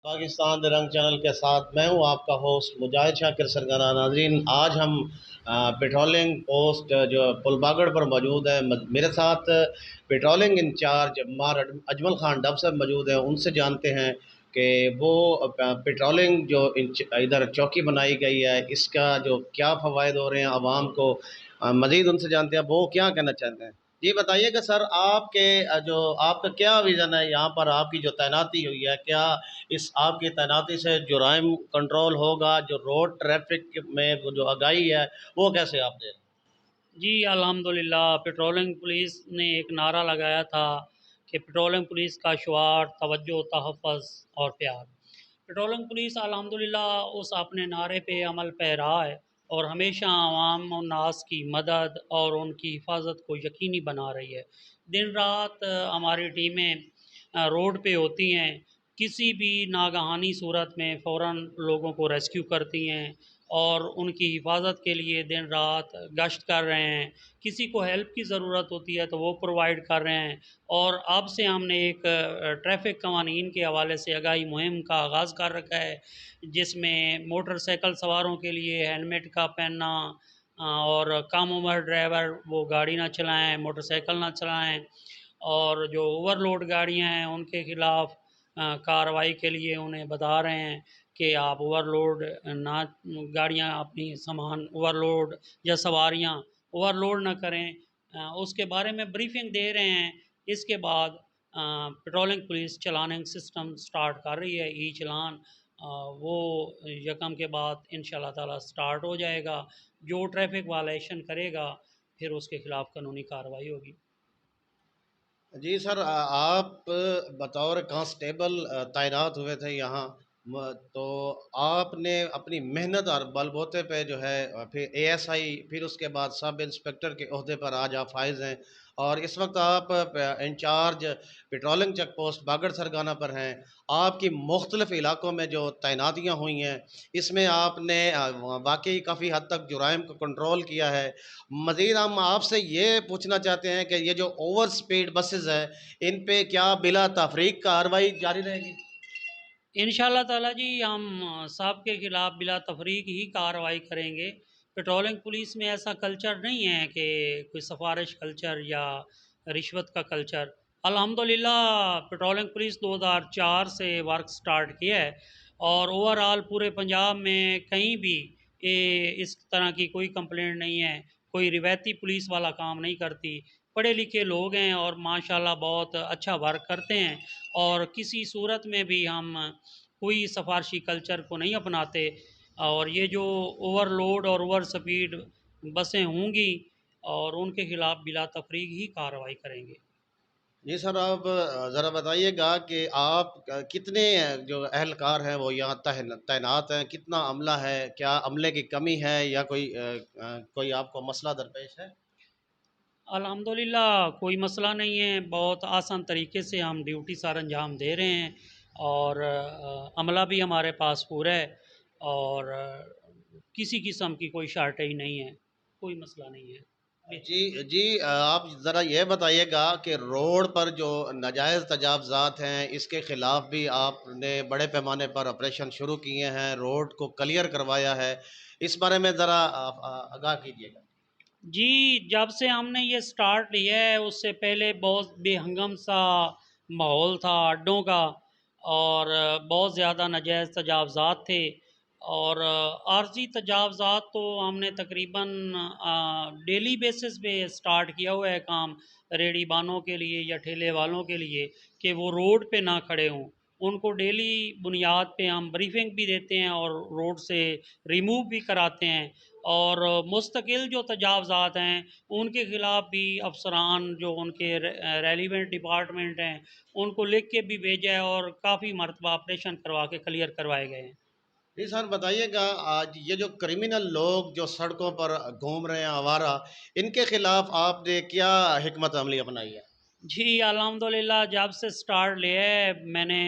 پاکستان رنگ چینل کے ساتھ میں ہوں آپ کا ہوسٹ مجاہد شاکر سرگرہ۔ ناظرین، آج ہم پیٹرولنگ پوسٹ جو پل باگڑ پر موجود ہے، میرے ساتھ پیٹرولنگ انچارج مار اجمل خان ڈب صاحب موجود ہیں۔ ان سے جانتے ہیں کہ وہ پیٹرولنگ جو ادھر چوکی بنائی گئی ہے اس کا جو کیا فوائد ہو رہے ہیں عوام کو، مزید ان سے جانتے ہیں وہ کیا کہنا چاہتے ہیں۔ جی بتائیے کہ سر، آپ کے جو آپ کا کیا ویژن ہے یہاں پر، آپ کی جو تعیناتی ہوئی ہے، کیا اس آپ کی تعیناتی سے جرائم کنٹرول ہوگا؟ جو روڈ ٹریفک میں جو آگاہی ہے وہ کیسے آپ دے رہے ہیں؟ جی الحمدللہ، پیٹرولنگ پولیس نے ایک نعرہ لگایا تھا کہ پیٹرولنگ پولیس کا شعار توجہ، تحفظ اور پیار۔ پیٹرولنگ پولیس الحمدللہ اس اپنے نعرے پہ عمل پیرا ہے اور ہمیشہ عوام و ناس کی مدد اور ان کی حفاظت کو یقینی بنا رہی ہے۔ دن رات ہماری ٹیمیں روڈ پہ ہوتی ہیں، کسی بھی ناگہانی صورت میں فوراً لوگوں کو ریسکیو کرتی ہیں اور ان کی حفاظت کے لیے دن رات گشت کر رہے ہیں۔ کسی کو ہیلپ کی ضرورت ہوتی ہے تو وہ پرووائڈ کر رہے ہیں، اور اب سے ہم نے ایک ٹریفک قوانین کے حوالے سے آگاہی مہم کا آغاز کر رکھا ہے، جس میں موٹر سائیکل سواروں کے لیے ہیلمٹ کا پہننا، اور کم عمر ڈرائیور وہ گاڑی نہ چلائیں، موٹر سائیکل نہ چلائیں، اور جو اوور لوڈ گاڑیاں ہیں ان کے خلاف کارروائی کے لیے انہیں بتا رہے ہیں کہ آپ اوور لوڈ نہ، گاڑیاں اپنی سامان اوور لوڈ یا سواریاں اوور لوڈ نہ کریں، اس کے بارے میں بریفنگ دے رہے ہیں۔ اس کے بعد پیٹرولنگ پولیس چلاننگ سسٹم سٹارٹ کر رہی ہے، ای چلان وہ یکم کے بعد انشاءاللہ تعالی سٹارٹ ہو جائے گا۔ جو ٹریفک وائلیشن کرے گا پھر اس کے خلاف قانونی کارروائی ہوگی۔ جی سر، آپ بطور کانسٹیبل تعینات ہوئے تھے یہاں، تو آپ نے اپنی محنت اور بل بوتے پہ جو ہے پھر اے ایس آئی، پھر اس کے بعد سب انسپکٹر کے عہدے پر آج آپ فائز ہیں، اور اس وقت آپ انچارج پیٹرولنگ چیک پوسٹ باگڑ سرگانہ پر ہیں۔ آپ کی مختلف علاقوں میں جو تعیناتیاں ہوئی ہیں اس میں آپ نے واقعی کافی حد تک جرائم کو کنٹرول کیا ہے۔ مزید ہم آپ سے یہ پوچھنا چاہتے ہیں کہ یہ جو اوور سپیڈ بسز ہے ان پہ کیا بلا تفریق کارروائی جاری رہے گی؟ انشاءاللہ تعالیٰ جی، ہم سب کے خلاف بلا تفریق ہی کارروائی کریں گے۔ پیٹرولنگ پولیس میں ایسا کلچر نہیں ہے کہ کوئی سفارش کلچر یا رشوت کا کلچر۔ الحمدللہ پیٹرولنگ پولیس 2004 سے ورک سٹارٹ کیا ہے، اور اوورآل پورے پنجاب میں کہیں بھی اس طرح کی کوئی کمپلینٹ نہیں ہے۔ کوئی روایتی پولیس والا کام نہیں کرتی، پڑھے لکھے لوگ ہیں اور ماشاءاللہ بہت اچھا ورک کرتے ہیں، اور کسی صورت میں بھی ہم کوئی سفارشی کلچر کو نہیں اپناتے۔ اور یہ جو اوور لوڈ اور اوور سپیڈ بسیں ہوں گی اور ان کے خلاف بلا تفریق ہی کارروائی کریں گے۔ جی سر، آپ ذرا بتائیے گا کہ آپ کتنے جو اہلکار ہیں وہ یہاں تعینات ہیں، کتنا عملہ ہے، کیا عملے کی کمی ہے یا کوئی آپ کو مسئلہ درپیش ہے؟ الحمدللہ کوئی مسئلہ نہیں ہے، بہت آسان طریقے سے ہم ڈیوٹی سر انجام دے رہے ہیں، اور عملہ بھی ہمارے پاس پورا ہے، اور کسی قسم کی کوئی شارٹیج نہیں ہے، کوئی مسئلہ نہیں ہے۔ جی جی، آپ ذرا یہ بتائیے گا کہ روڈ پر جو ناجائز تجاوزات ہیں اس کے خلاف بھی آپ نے بڑے پیمانے پر آپریشن شروع کیے ہیں، روڈ کو کلیئر کروایا ہے، اس بارے میں ذرا آپ آگاہ کیجیے گا۔ جی، جب سے ہم نے یہ سٹارٹ لیا ہے اس سے پہلے بہت بے ہنگم سا ماحول تھا اڈوں کا، اور بہت زیادہ ناجائز تجاوزات تھے، اور عارضی تجاوزات تو ہم نے تقریباً ڈیلی بیسس پہ سٹارٹ کیا ہوا ہے کام، ریڑھی بانوں کے لیے یا ٹھیلے والوں کے لیے کہ وہ روڈ پہ نہ کھڑے ہوں، ان کو ڈیلی بنیاد پہ ہم بریفنگ بھی دیتے ہیں اور روڈ سے ریموو بھی کراتے ہیں، اور مستقل جو تجاوزات ہیں ان کے خلاف بھی افسران جو ان کے ریلیونٹ ڈپارٹمنٹ ہیں ان کو لکھ کے بھی بھیجا ہے، اور کافی مرتبہ آپریشن کروا کے کلیئر کروائے گئے ہیں۔ جی سر، بتائیے گا آج یہ جو کرمنل لوگ جو سڑکوں پر گھوم رہے ہیں آوارہ، ان کے خلاف آپ نے کیا حکمت عملی اپنائی ہے؟ جی الحمدللہ جب سے سٹارٹ لیا ہے میں نے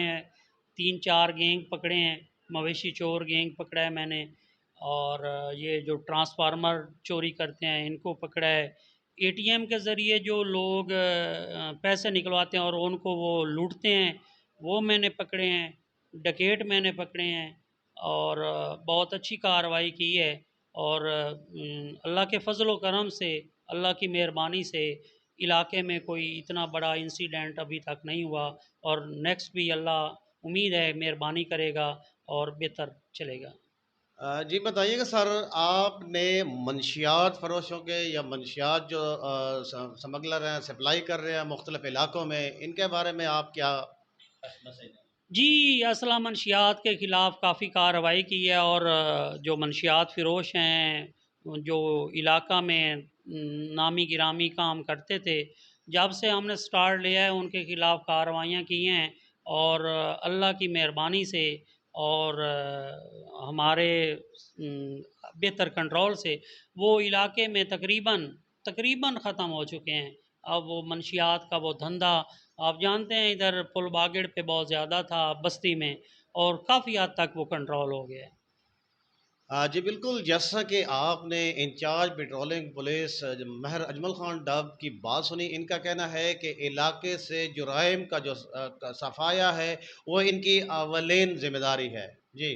3 4 گینگ پکڑے ہیں، مویشی چور گینگ پکڑا ہے میں نے، اور یہ جو ٹرانسفارمر چوری کرتے ہیں ان کو پکڑا ہے، اے ٹی ایم کے ذریعے جو لوگ پیسے نکلواتے ہیں اور ان کو وہ لوٹتے ہیں وہ میں نے پکڑے ہیں، ڈکیٹ میں نے پکڑے ہیں، اور بہت اچھی کارروائی کی ہے، اور اللہ کے فضل و کرم سے، اللہ کی مہربانی سے علاقے میں کوئی اتنا بڑا انسیڈنٹ ابھی تک نہیں ہوا، اور نیکسٹ بھی اللہ امید ہے مہربانی کرے گا اور بہتر چلے گا۔ جی بتائیے گا سر، آپ نے منشیات فروشوں کے یا منشیات جو سمگلر ہیں، سپلائی کر رہے ہیں مختلف علاقوں میں، ان کے بارے میں آپ کیا مسئلہ ہے؟ جی، اسلحہ منشیات کے خلاف کافی کارروائی کی ہے، اور جو منشیات فروش ہیں، جو علاقہ میں نامی گرامی کام کرتے تھے، جب سے ہم نے سٹارٹ لیا ہے ان کے خلاف کارروائیاں کی ہیں، اور اللہ کی مہربانی سے اور ہمارے بہتر کنٹرول سے وہ علاقے میں تقریباً ختم ہو چکے ہیں۔ اب وہ منشیات کا وہ دھندا، آپ جانتے ہیں ادھر پل باگڑ پہ بہت زیادہ تھا بستی میں، اور کافی حد تک وہ کنٹرول ہو گیا ہے۔ جی بالکل، جیسا کہ آپ نے انچارج پیٹرولنگ پولیس مہر اجمل خان ڈب کی بات سنی، ان کا کہنا ہے کہ علاقے سے جرائم کا جو صفایا ہے وہ ان کی اولین ذمہ داری ہے۔ جی